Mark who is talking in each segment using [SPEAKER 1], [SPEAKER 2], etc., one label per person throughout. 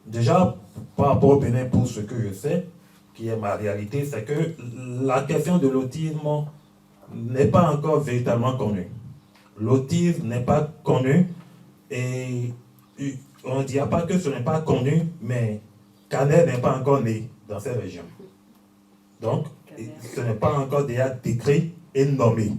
[SPEAKER 1] Déjà, par rapport au Bénin, pour ce que je sais, qui est ma réalité, c'est que la question de l'autisme n'est pas encore véritablement connue. L'autisme n'est pas connu et on ne dira pas que ce n'est pas connu, mais Canet n'est pas encore né dans ces régions. Donc, ce n'est pas encore déjà décrit et nommé.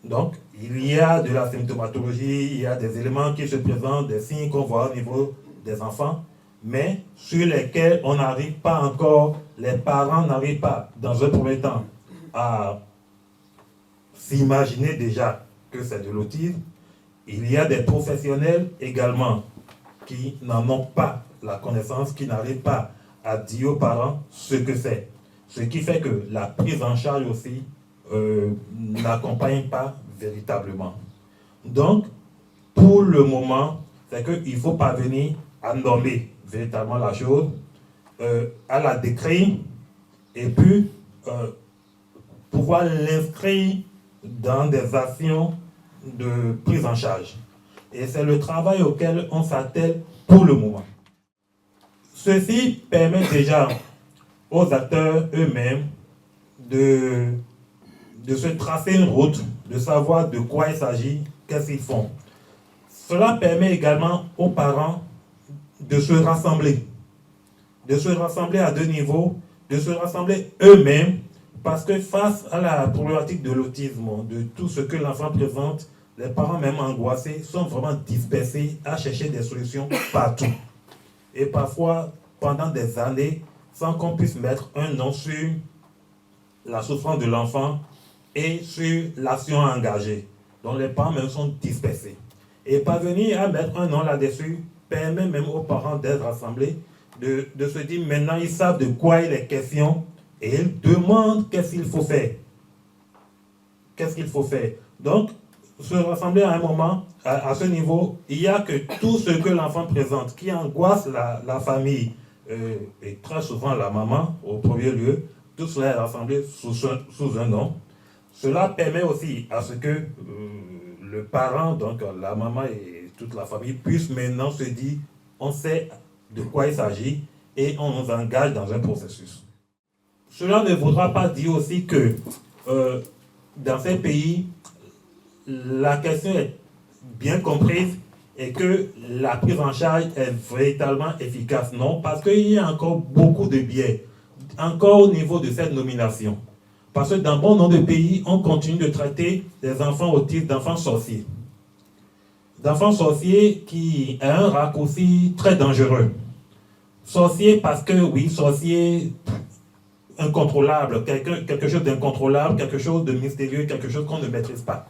[SPEAKER 1] Donc, il y a de la symptomatologie, il y a des éléments qui se présentent, des signes qu'on voit au niveau des enfants, mais sur lesquels on n'arrive pas encore, les parents n'arrivent pas, dans un premier temps, à s'imaginer déjà que c'est de l'autisme. Il y a des professionnels également qui n'en ont pas la connaissance, qui n'arrivent pas à dire aux parents ce que c'est. Ce qui fait que la prise en charge aussi n'accompagne pas véritablement. Donc, pour le moment, c'est qu'il faut parvenir à nommer véritablement la chose, à la décrire, et puis pouvoir l'inscrire dans des actions de prise en charge. Et c'est le travail auquel on s'attelle pour le moment. Ceci permet déjà aux acteurs eux-mêmes de se tracer une route, de savoir de quoi il s'agit, qu'est-ce qu'ils font. Cela permet également aux parents de se rassembler à deux niveaux, de se rassembler eux-mêmes, parce que face à la problématique de l'autisme, de tout ce que l'enfant présente, les parents même angoissés sont vraiment dispersés à chercher des solutions partout. Et parfois, pendant des années, sans qu'on puisse mettre un nom sur la souffrance de l'enfant et sur l'action engagée. Donc les parents même sont dispersés. Et parvenir à mettre un nom là-dessus permet même aux parents d'être rassemblés, de se dire maintenant ils savent de quoi il est question et ils demandent qu'est-ce qu'il faut faire. Qu'est-ce qu'il faut faire. Donc, se rassembler à un moment, à ce niveau, il n'y a que tout ce que l'enfant présente qui angoisse la famille et très souvent la maman au premier lieu, tout cela est rassemblé sous un nom. Cela permet aussi à ce que le parent, donc la maman et toute la famille, puissent maintenant se dire on sait de quoi il s'agit et on nous engage dans un processus. Cela ne voudra pas dire aussi que dans ces pays, la question est bien comprise et que la prise en charge est véritablement efficace. Non, parce qu'il y a encore beaucoup de biais, encore au niveau de cette nomination. Parce que dans bon nombre de pays, on continue de traiter des enfants autistes d'enfants sorciers. D'enfants sorciers qui est un raccourci très dangereux. Sorcier parce que, oui, sorcier incontrôlable, quelque chose d'incontrôlable, quelque chose de mystérieux, quelque chose qu'on ne maîtrise pas.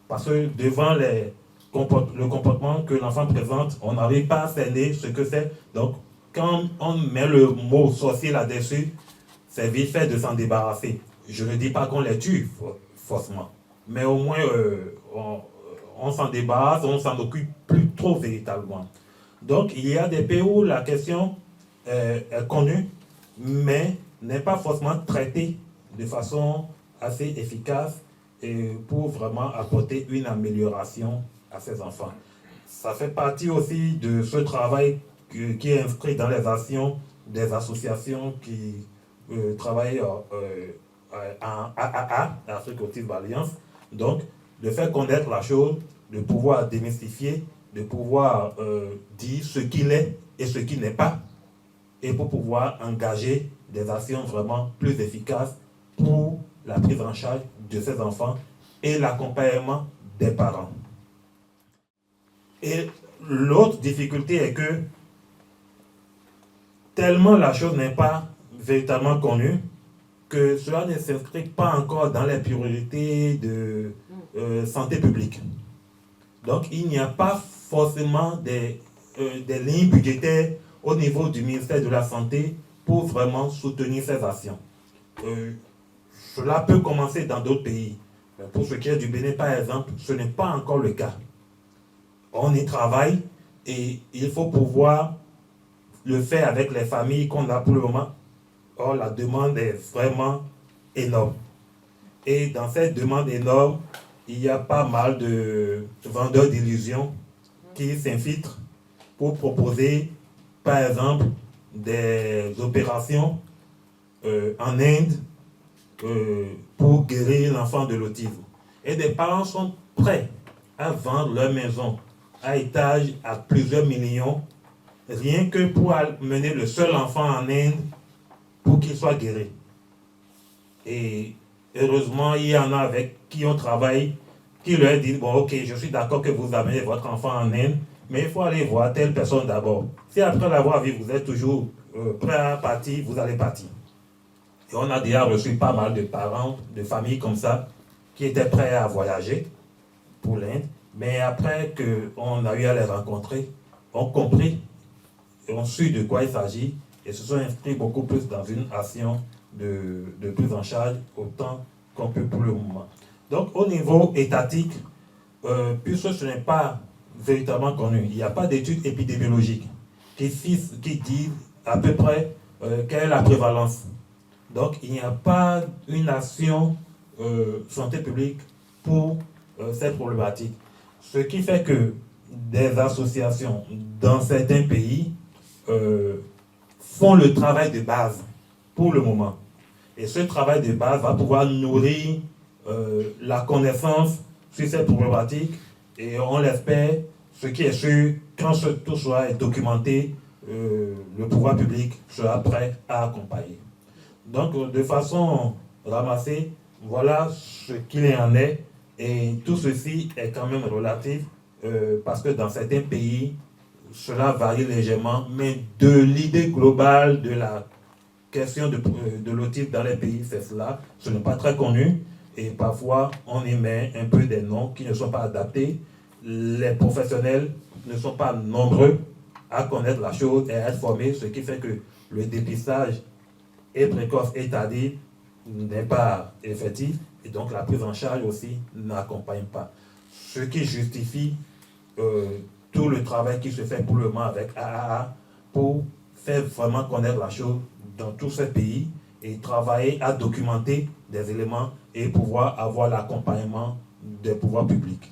[SPEAKER 1] Parce que devant le comportement que l'enfant présente, on n'arrive pas à cerner ce que c'est. Donc, quand on met le mot sorcier là-dessus, c'est vite fait de s'en débarrasser. Je ne dis pas qu'on les tue, forcément. Mais au moins, on s'en débarrasse, on s'en occupe plus trop véritablement. Donc, il y a des pays où la question est connue, mais n'est pas forcément traitée de façon assez efficace et pour vraiment apporter une amélioration à ces enfants. Ça fait partie aussi de ce travail qui est inscrit dans les actions des associations qui travaillent en AAA, Afrique Autisme Alliance. Donc, de faire connaître la chose, de pouvoir démystifier, de pouvoir dire ce qu'il est et ce qui n'est pas, et pour pouvoir engager des actions vraiment plus efficaces pour la prise en charge de ces enfants et l'accompagnement des parents. Et l'autre difficulté est que tellement la chose n'est pas véritablement connue que cela ne s'inscrit pas encore dans les priorités de santé publique. Donc il n'y a pas forcément des lignes budgétaires au niveau du ministère de la Santé pour vraiment soutenir ces actions. Cela peut commencer dans d'autres pays. Mais pour ce qui est du Bénin, par exemple, ce n'est pas encore le cas. On y travaille et il faut pouvoir le faire avec les familles qu'on a pour le moment. Or, la demande est vraiment énorme. Et dans cette demande énorme, il y a pas mal de vendeurs d'illusions qui s'infiltrent pour proposer par exemple, des opérations en Inde pour guérir l'enfant de l'autisme. Et des parents sont prêts à vendre leur maison à étage à plusieurs millions, rien que pour mener le seul enfant en Inde pour qu'il soit guéri. Et heureusement, il y en a avec qui on travaille, qui leur disent, bon ok, je suis d'accord que vous amenez votre enfant en Inde, mais il faut aller voir telle personne d'abord. Si après l'avoir vu, vous êtes toujours prêt à partir, vous allez partir. Et on a déjà reçu pas mal de parents, de familles comme ça, qui étaient prêts à voyager pour l'Inde, mais après qu'on a eu à les rencontrer, ont compris et ont su de quoi il s'agit et se sont inscrits beaucoup plus dans une action de prise en charge autant qu'on peut pour le moment. Donc au niveau étatique, puisque ce n'est pas véritablement connu, il n'y a pas d'études épidémiologiques qui disent à peu près quelle est la prévalence. Donc il n'y a pas une action santé publique pour cette problématique. Ce qui fait que des associations dans certains pays font le travail de base pour le moment. Et ce travail de base va pouvoir nourrir la connaissance sur cette problématique et on l'espère, ce qui est sûr, quand tout sera documenté, le pouvoir public sera prêt à accompagner. Donc, de façon ramassée, voilà ce qu'il en est. Et tout ceci est quand même relatif parce que dans certains pays, cela varie légèrement, mais de l'idée globale de la question de l'autisme dans les pays, c'est cela. Ce n'est pas très connu et parfois on émet un peu des noms qui ne sont pas adaptés. Les professionnels ne sont pas nombreux à connaître la chose et à être formés, ce qui fait que le dépistage est précoce et tardif n'est pas effectif et donc la prise en charge aussi n'accompagne pas. Ce qui justifie tout le travail qui se fait pour le moment avec AAA pour faire vraiment connaître la chose dans tous ces pays et travailler à documenter des éléments et pouvoir avoir l'accompagnement des pouvoirs publics.